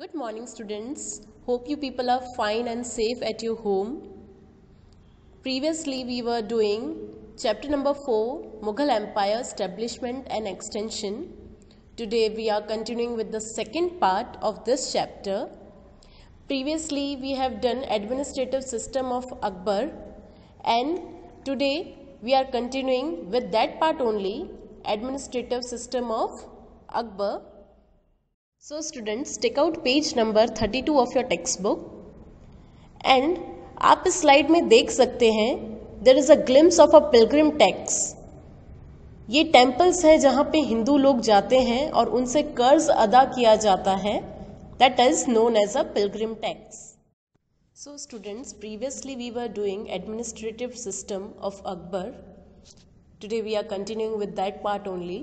Good morning, students. Hope you people are fine and safe at your home. Previously, we were doing chapter number 4, Mughal Empire Establishment and Extension. Today, we are continuing with the second part of this chapter. Previously, we have done administrative system of Akbar, and today we are continuing with that part only, administrative system of Akbar. So students, take out page number 32 of your textbook and आप इस slide में देख सकते हैं there is a glimpse of a pilgrim tax. ये temples है जहाँ पे हिंदू लोग जाते हैं और उनसे कर्ज अदा किया जाता है. That is known as a pilgrim tax. So students, previously we were doing administrative system of Akbar. Today we are continuing with that part only.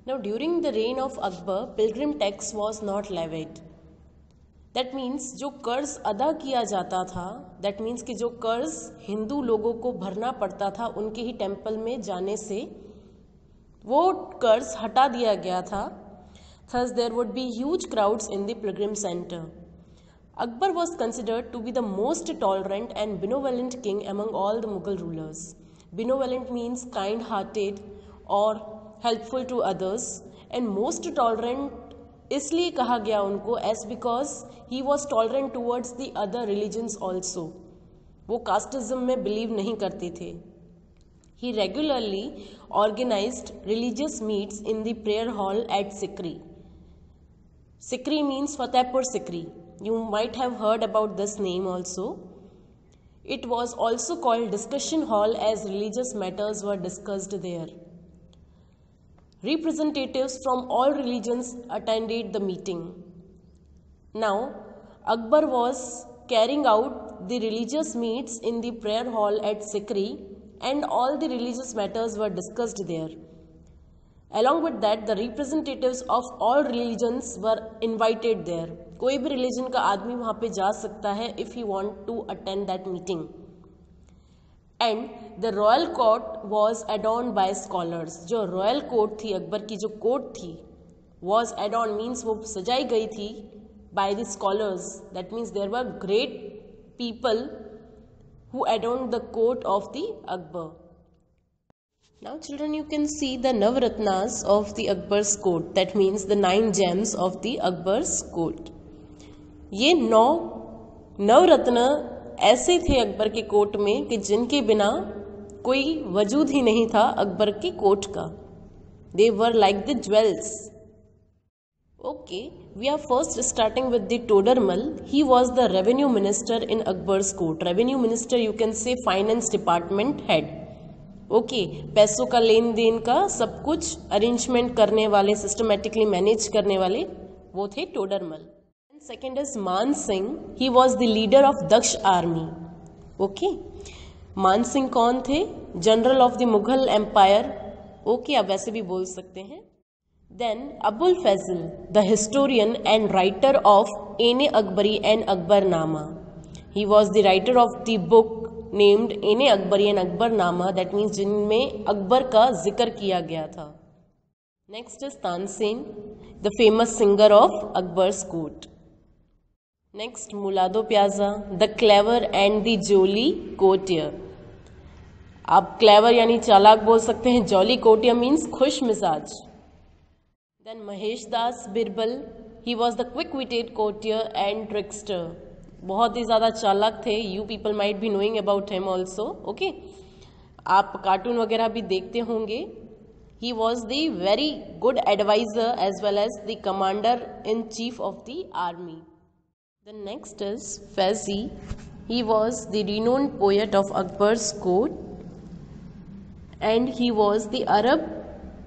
Now during the reign of Akbar, pilgrim tax was not levied. That means जो कर्ज अदा किया जाता था, that means कि जो कर्ज हिंदू लोगों को भरना पड़ता था उनके ही टेम्पल में जाने से, वो कर्ज हटा दिया गया था. Thus there would be huge crowds in the pilgrim center. Akbar was considered to be the most tolerant and benevolent king among all the Mughal rulers. Benevolent means kind-hearted or helpful to others, and most tolerant इसलिए कहा गया उनको as because he was tolerant towards the other religions also. वो casteism में believe नहीं करते थे. He regularly organized religious meets in the prayer hall at Sikri. Sikri means Fatehpur Sikri. You might have heard about this name also. It was also called discussion hall as religious matters were discussed there. Representatives from all religions attended the meeting. Now, Akbar was carrying out the religious meets in the prayer hall at Sikri, and all the religious matters were discussed there. Along with that, the representatives of all religions were invited there. कोई भी religion का आदमी वहाँ पे जा सकता है if he want to attend that meeting. And the royal court was adorned by scholars. जो royal court थी, अकबर की जो court थी, was adorned means वो सजाई गई थी by the scholars. That means there were great people who adorned the court of the Akbar. Now children, you can see the Navratnas of the Akbar's court. That means the 9 gems of the Akbar's court. ये 9 नवरत्न ऐसे थे अकबर के court में कि जिनके बिना कोई वजूद ही नहीं था अकबर के कोर्ट का. They were like the jewels. Okay, we are first starting with the Todarmal. He was the revenue minister in Akbar's court. Revenue minister, you can say finance department head. Okay, पैसों का लेन then का सब कुछ arrangement करने वाले, systematically manage करने वाले वो थे टोडरमल. Second is मान Singh. He was the leader of Daksh army. Okay, मान सिंह कौन थे? General of the Mughal empire. Okay, आप वैसे भी बोल सकते हैं. Then Abul Fazl, the historian and writer of Ain Akbari and Akbarnama. He was the writer of the book named Ain Akbari and Akbarnama. That means जिनमें अकबर का जिक्र किया गया था. Next is Tansen, the famous singer of Akbar's court. Next, Mulado Piazza, the clever and the jolly courtier. आप clever यानी चालाक बोल सकते हैं. Jolly courtier means खुश मिजाज. Then Mahesh Das Birbal, he was the quick-witted courtier and trickster. बहुत ही ज़्यादा चालाक थे. You people might be knowing about him also. Okay, आप कार्टून वगैरह भी देखते होंगे. He was the very good advisor as well as the commander-in-chief of the army. The next is Faizi. He was the renowned poet of Akbar's court, and he was the Arab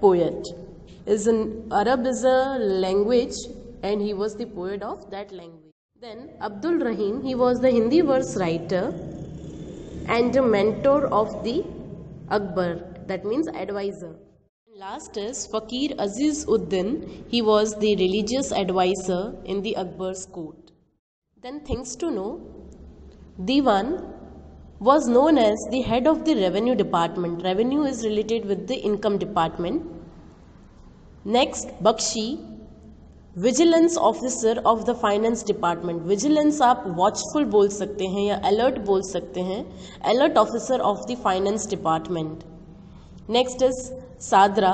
poet. Arab is a language, and he was the poet of that language. Then Abdul Rahim. He was the Hindi verse writer and a mentor of the Akbar. That means advisor. Last is Fakir Aziz Uddin. He was the religious advisor in the Akbar's court. Then things to know. Diwan was known as the head of the revenue department. Revenue is related with the income department. Next, Bakshi vigilance officer of the finance department. Vigilance आप watchful बोल सकते हैं या alert बोल सकते हैं. Alert officer of the finance department. Next is Sadra,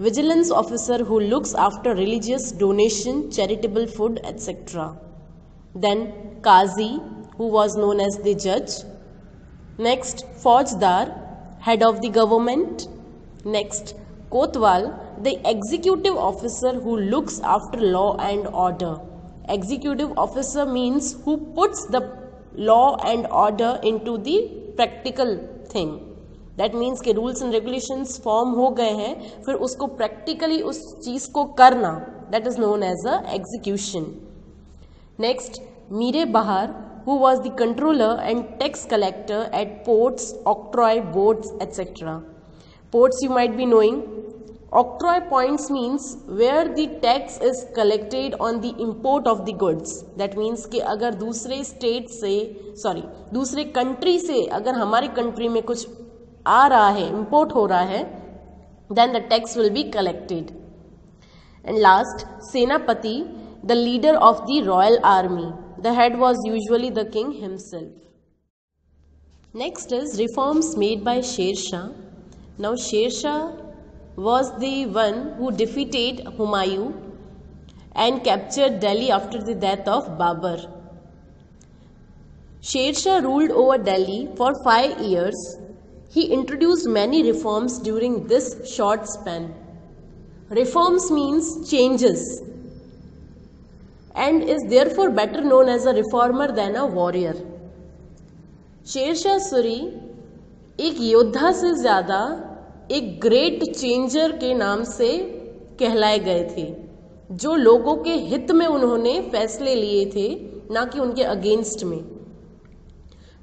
vigilance officer who looks after religious donation, charitable food etcetera. Then Qazi, who was known as the judge. Next, Faujdar, head of the government. Next, Kotwal, the executive officer who looks after law and order. Executive officer means who puts the law and order into the practical thing. That means कि rules and regulations form हो गए हैं, फिर उसको practically उस चीज़ को करना, that is known as a execution. Next, Mire Bahar, who was the controller and tax collector at ports, octroi, boats, etc. Ports you might be knowing. Octroi points means where the tax is collected on the import of the goods. That means कि अगर दूसरे state से दूसरे country से अगर हमारी country में कुछ आ रहा है, इम्पोर्ट हो रहा है, then the tax will be collected. And last, Senapati, the leader of the royal army. The head was usually the king himself. Next is reforms made by Sher Shah. Now Sher Shah was the one who defeated Humayun and captured Delhi after the death of Babur. Sher Shah ruled over Delhi for 5 years. He introduced many reforms during this short span. Reforms means changes, and is therefore better known as a reformer than a warrior. शेर शाह सूरी एक योद्धा से ज़्यादा एक great changer के नाम से कहलाए गए थे, जो लोगों के हित में उन्होंने फैसले लिए थे, ना कि उनके अगेंस्ट में.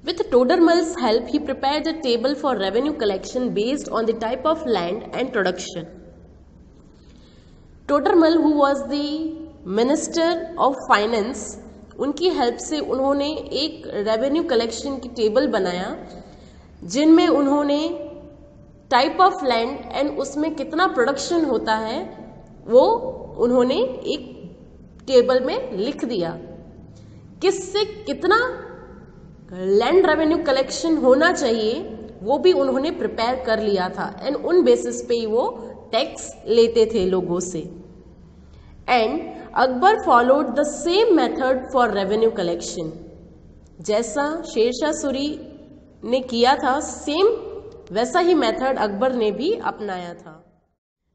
With Todermal's help, he prepared a table for revenue collection based on the type of land and production. Todermal, who was the minister of finance, उनकी हेल्प से उन्होंने एक रेवेन्यू कलेक्शन की टेबल बनाया, जिनमें उन्होंने टाइप ऑफ लैंड एंड उसमें कितना प्रोडक्शन होता है वो उन्होंने एक टेबल में लिख दिया. किससे कितना लैंड रेवेन्यू कलेक्शन होना चाहिए वो भी उन्होंने प्रिपेयर कर लिया था, एंड उन बेसिस पे ही वो टैक्स लेते थे लोगों से. And Akbar followed the same method for revenue collection. जैसा शेर शाह सूरी ने किया था, सेम वैसा ही मेथड अकबर ने भी अपनाया था.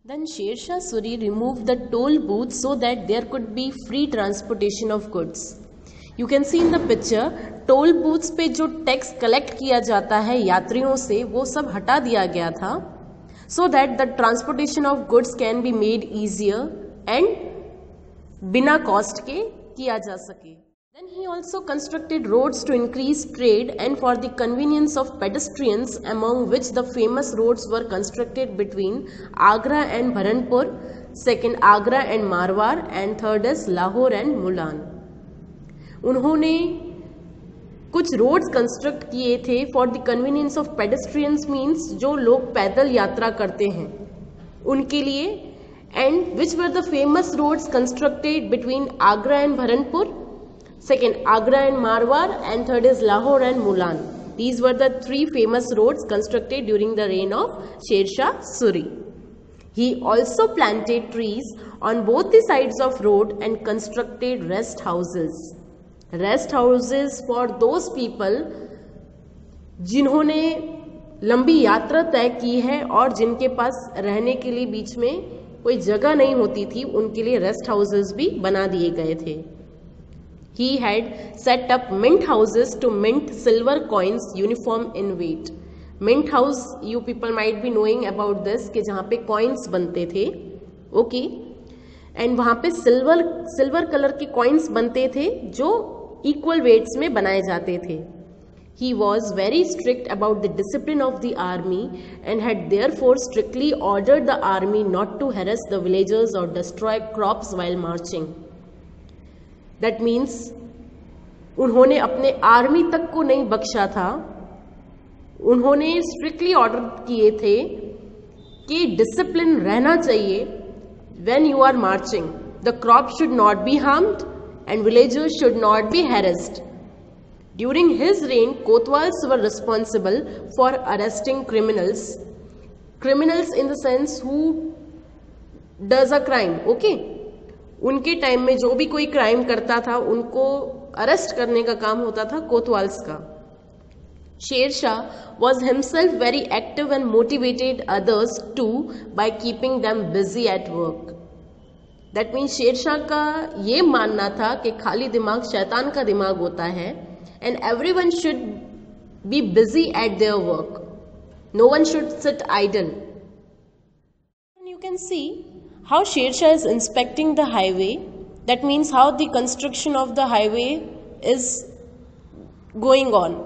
Then Sher Shah Suri remove the toll booth so that there could be free transportation of goods. You can see in the picture, toll booths पे जो टैक्स कलेक्ट किया जाता है यात्रियों से, वो सब हटा दिया गया था, so that the transportation of goods can be made easier and बिना कॉस्ट के किया जा सके. Then he also constructed roads to increase trade and for the convenience of pedestrians, among which the famous roads were constructed between Agra and Bharanpur, second Agra and Marwar, and third is Lahore and Mulan. उन्होंने कुछ roads construct किए थे for the convenience of pedestrians, means जो लोग पैदल यात्रा करते हैं उनके लिए, and which were the famous roads constructed between Agra and Bharanpur, second Agra and Marwar, and third is Lahore and Mulan. These were the 3 famous roads constructed during the reign of Sher Shah Suri. He also planted trees on both the sides of road and constructed rest houses. Rest houses for those people जिन्होंने लंबी यात्रा तय की है और जिनके पास रहने के लिए बीच में कोई जगह नहीं होती थी, उनके लिए रेस्ट हाउसेस भी बना दिए गए थे. He had set up mint houses to mint silver coins uniform in weight. Mint house, you people might be knowing about this, कि जहाँ पे coins बनते थे, okay, and वहाँ पे silver कलर के coins बनते थे जो equal weights में बनाए जाते थे. He was very strict about the discipline of the army and had therefore strictly ordered the army not to harass the villagers or destroy crops while marching. That means उन्होंने अपने army तक को नहीं बख्शा था, उन्होंने स्ट्रिक्टली ऑर्डर किए थे कि डिसिप्लिन रहना चाहिए when you are marching. The crops should not be harmed and villagers should not be harassed. During his reign, Kotwals were responsible for arresting criminals. Criminals in the sense who does a crime. Okay? उनके time में जो भी कोई crime करता था उनको arrest करने का काम होता था कोतवाल्स का. Sher was himself very active and motivated others too by keeping them busy at work. That means Sher Shah का ये मानना था कि खाली दिमाग शैतान का दिमाग होता है and everyone should be busy at their work. No one should sit idle. You can see how Sher is inspecting the highway. That means how the construction of the highway is going on.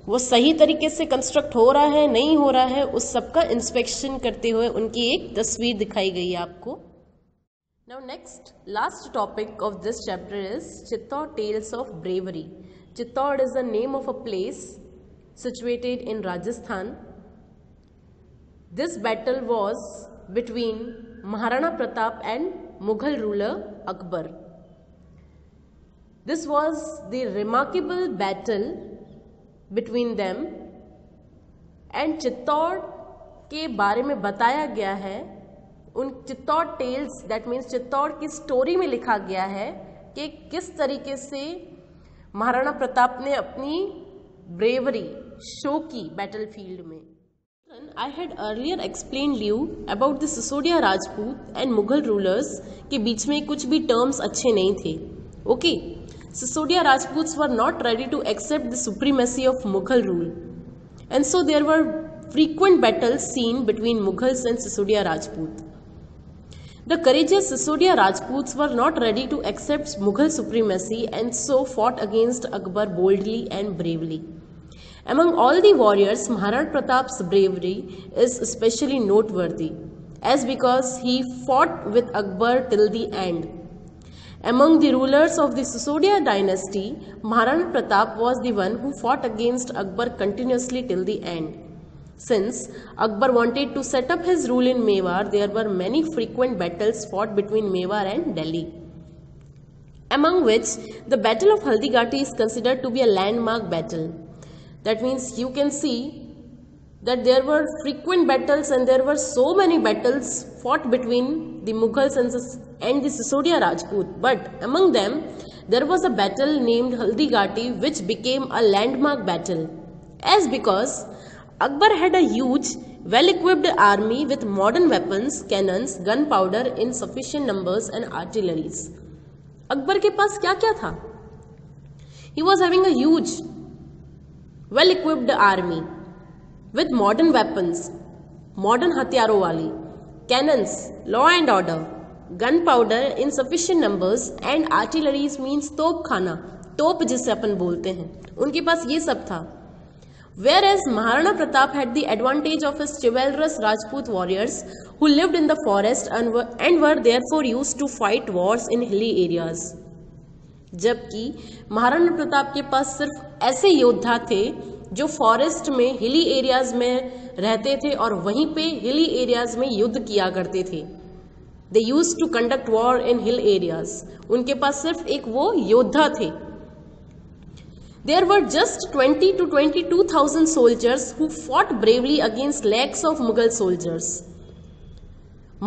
वो सही तरीके से construct हो रहा है नहीं हो रहा है उस सब का इंस्पेक्शन करते हुए उनकी एक तस्वीर दिखाई गई है आपको. Now next last topic of this chapter is Chittor tales of bravery. Chittor is the name of a place situated in Rajasthan. This battle was between Maharana Pratap and Mughal ruler Akbar. This was the remarkable battle between them and Chittor के बारे में बताया गया है. उन Chittor tales that means Chittor की story में लिखा गया है कि किस तरीके से महाराणा प्रताप ने अपनी ब्रेवरी शो की बैटलफील्ड में. I had earlier explained you about the Sisodia Rajput and Mughal rulers के बीच में कुछ भी टर्म्स अच्छे नहीं थे. Okay Sisodia Rajputs were not ready to accept the supremacy of Mughal rule, and so there were frequent battles seen between Mughals and Sisodia Rajput. The courageous Sisodia Rajputs were not ready to accept Mughal supremacy and so fought against Akbar boldly and bravely. Among all the warriors, Maharana Pratap's bravery is especially noteworthy, as because he fought with Akbar till the end. Among the rulers of the Sisodia dynasty, Maharana Pratap was the one who fought against Akbar continuously till the end. Since Akbar wanted to set up his rule in Mewar, there were many frequent battles fought between Mewar and Delhi, among which the Battle of Haldighati is considered to be a landmark battle. That means you can see that there were frequent battles and there were so many battles fought between the Mughals and the Sisodia Rajput. But among them, there was a battle named Haldighati which became a landmark battle. As because Akbar had a huge, well-equipped army with modern weapons, cannons, gunpowder in sufficient numbers and artilleries. Akbar के पास क्या क्या था? He was having a huge, well-equipped army with modern weapons, modern हथियारों वाली, cannons, law and order, gunpowder in sufficient numbers and artilleries means तोप खाना, तोप जिसे अपन बोलते हैं, उनके पास ये सब था. Whereas Maharana Pratap had the advantage of his chivalrous Rajput warriors who lived in the forest and were therefore used to fight wars in hilly areas. जबकि महाराणा प्रताप के पास सिर्फ ऐसे योद्धा थे जो फॉरेस्ट में हिली एरियाज में रहते थे और वहीं पे हिली एरियाज में युद्ध किया करते थे. They use to conduct war in hill areas. उनके पास सिर्फ एक वो योद्धा थे. There were just 20 to 22,000 soldiers who fought bravely against lakhs of Mughal soldiers.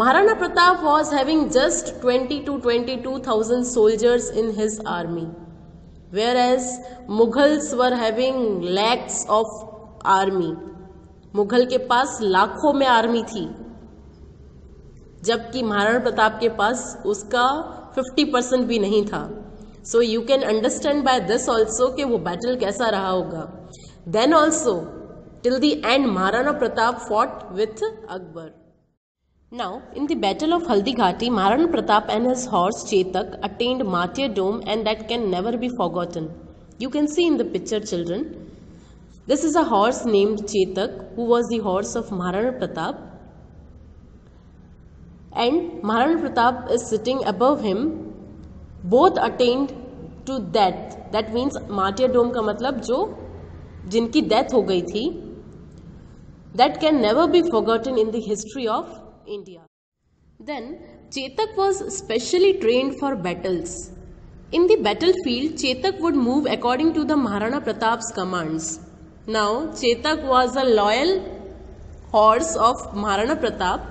Maharana Pratap was having just 20 to 22,000 soldiers in his army, whereas Mughals were having lakhs of army. Mughal के पास लाखों में आर्मी थी, जबकि महाराणा प्रताप के पास उसका 50% भी नहीं था. So you can understand by this also कि वो बैटल कैसा रहा होगा. Then also till the end Maharana Pratap fought with Akbar. Now, in the Battle of Haldighati, Maharana Pratap and his horse Chetak attained martyrdom and that can never be forgotten. You can see in the picture, children. This is a horse named Chetak who was the horse of Maharana Pratap. And Maharana Pratap is sitting above him. Both attained to death. That means martyrdom का मतलब जो जिनकी death हो गई थी. That can never be forgotten in the history of India. Then Chetak was specially trained for battles. In the battlefield, Chetak would move according to the Maharana Pratap's commands. Now, Chetak was a loyal horse of Maharana Pratap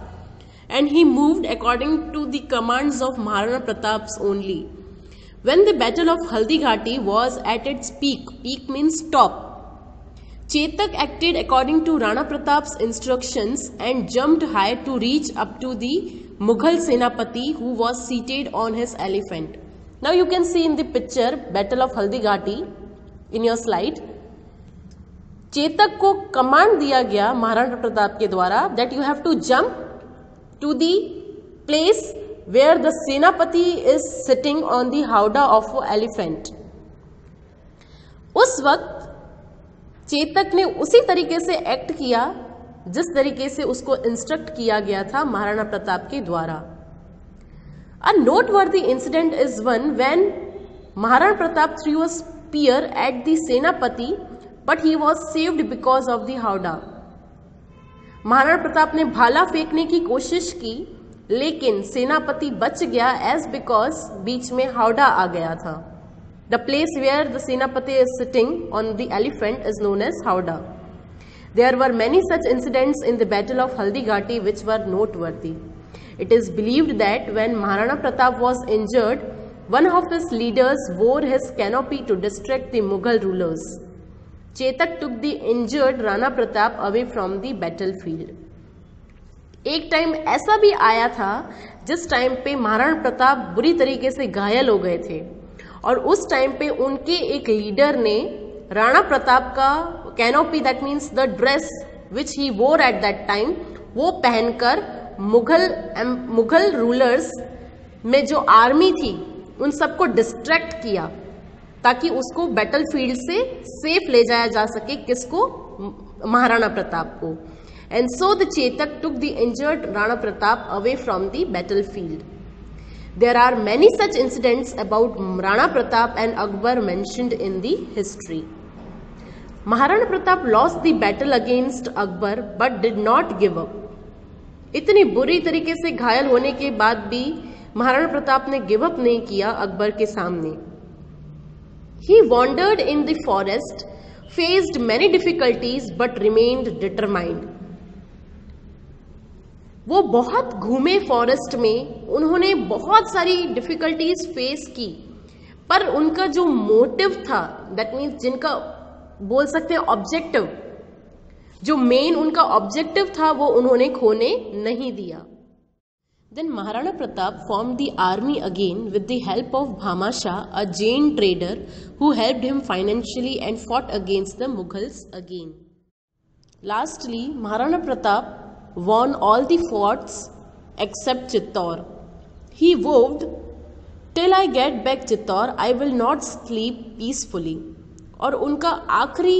and he moved according to the commands of Maharana Pratap's only. When the battle of Haldighati was at its peak means top, Chetak acted according to Rana Pratap's instructions and jumped high to reach up to the Mughal Senapati who was seated on his elephant. Now you can see in the picture Battle of Haldighati in your slide. Chetak को command दिया गया महाराणा प्रताप के द्वारा that you have to jump to the place where the सेनापति is sitting on the howdah of an elephant. उस वक्त चेतक ने उसी तरीके से एक्ट किया जिस तरीके से उसको इंस्ट्रक्ट किया गया था महाराणा प्रताप के द्वारा. A noteworthy incident is one when Maharana Pratap threw a spear at the Senapati, but he was saved because of the howdah. Maharana Pratap ने भाला फेंकने की कोशिश की लेकिन सेनापति बच गया as because बीच में howdah आ गया था. The place where the Senapati is sitting on the elephant is known as howdah. There were many such incidents in the battle of Haldighati which were noteworthy. It is believed that when Maharana Pratap was injured, one of his leaders wore his canopy to distract the Mughal rulers. Chetak took the injured Rana Pratap away from the battlefield. एक time ऐसा भी आया था जिस time पे महाराणा प्रताप बुरी तरीके से घायल हो गए थे और उस टाइम पे उनके एक लीडर ने राणा प्रताप का canopy that means the dress which he wore at that time वो पहनकर मुगल रूलर्स में जो आर्मी थी उन सबको डिस्ट्रैक्ट किया ताकि उसको बैटलफील्ड से सेफ ले जाया जा सके. किसको? महाराणा प्रताप को. And so the Chetak took the injured Rana Pratap away from the battlefield. There are many such incidents about Rana Pratap and Akbar mentioned in the history. Maharana Pratap lost the battle against Akbar but did not give up. इतनी बुरी तरीके से घायल होने के बाद भी महाराणा प्रताप ने गिव अप नहीं किया अकबर के सामने. He wandered in the forest, faced many difficulties but remained determined. वो बहुत घूमे फॉरेस्ट में, उन्होंने बहुत सारी डिफिकल्टीज फेस की पर उनका जो मोटिव था दैट मीन्स जिनका बोल सकते हैं ऑब्जेक्टिव, जो मेन उनका ऑब्जेक्टिव था वो उन्होंने खोने नहीं दिया. Then Maharana Pratap formed the army again with the help of Bhamasha, a Jain trader who helped him financially and fought against the Mughals again. Lastly, Maharana Pratap won all the forts except Chittor. He vowed, "Till I get back Chittor, I will not sleep peacefully." और उनका आखिरी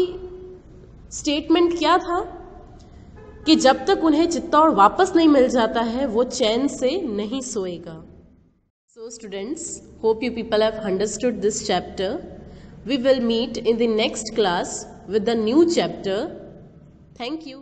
statement क्या था कि जब तक उन्हें चित्तौड़ वापस नहीं मिल जाता है वो चैन से नहीं सोएगा. So students, hope you people have understood this chapter. We will meet in the next class with the new chapter. Thank you.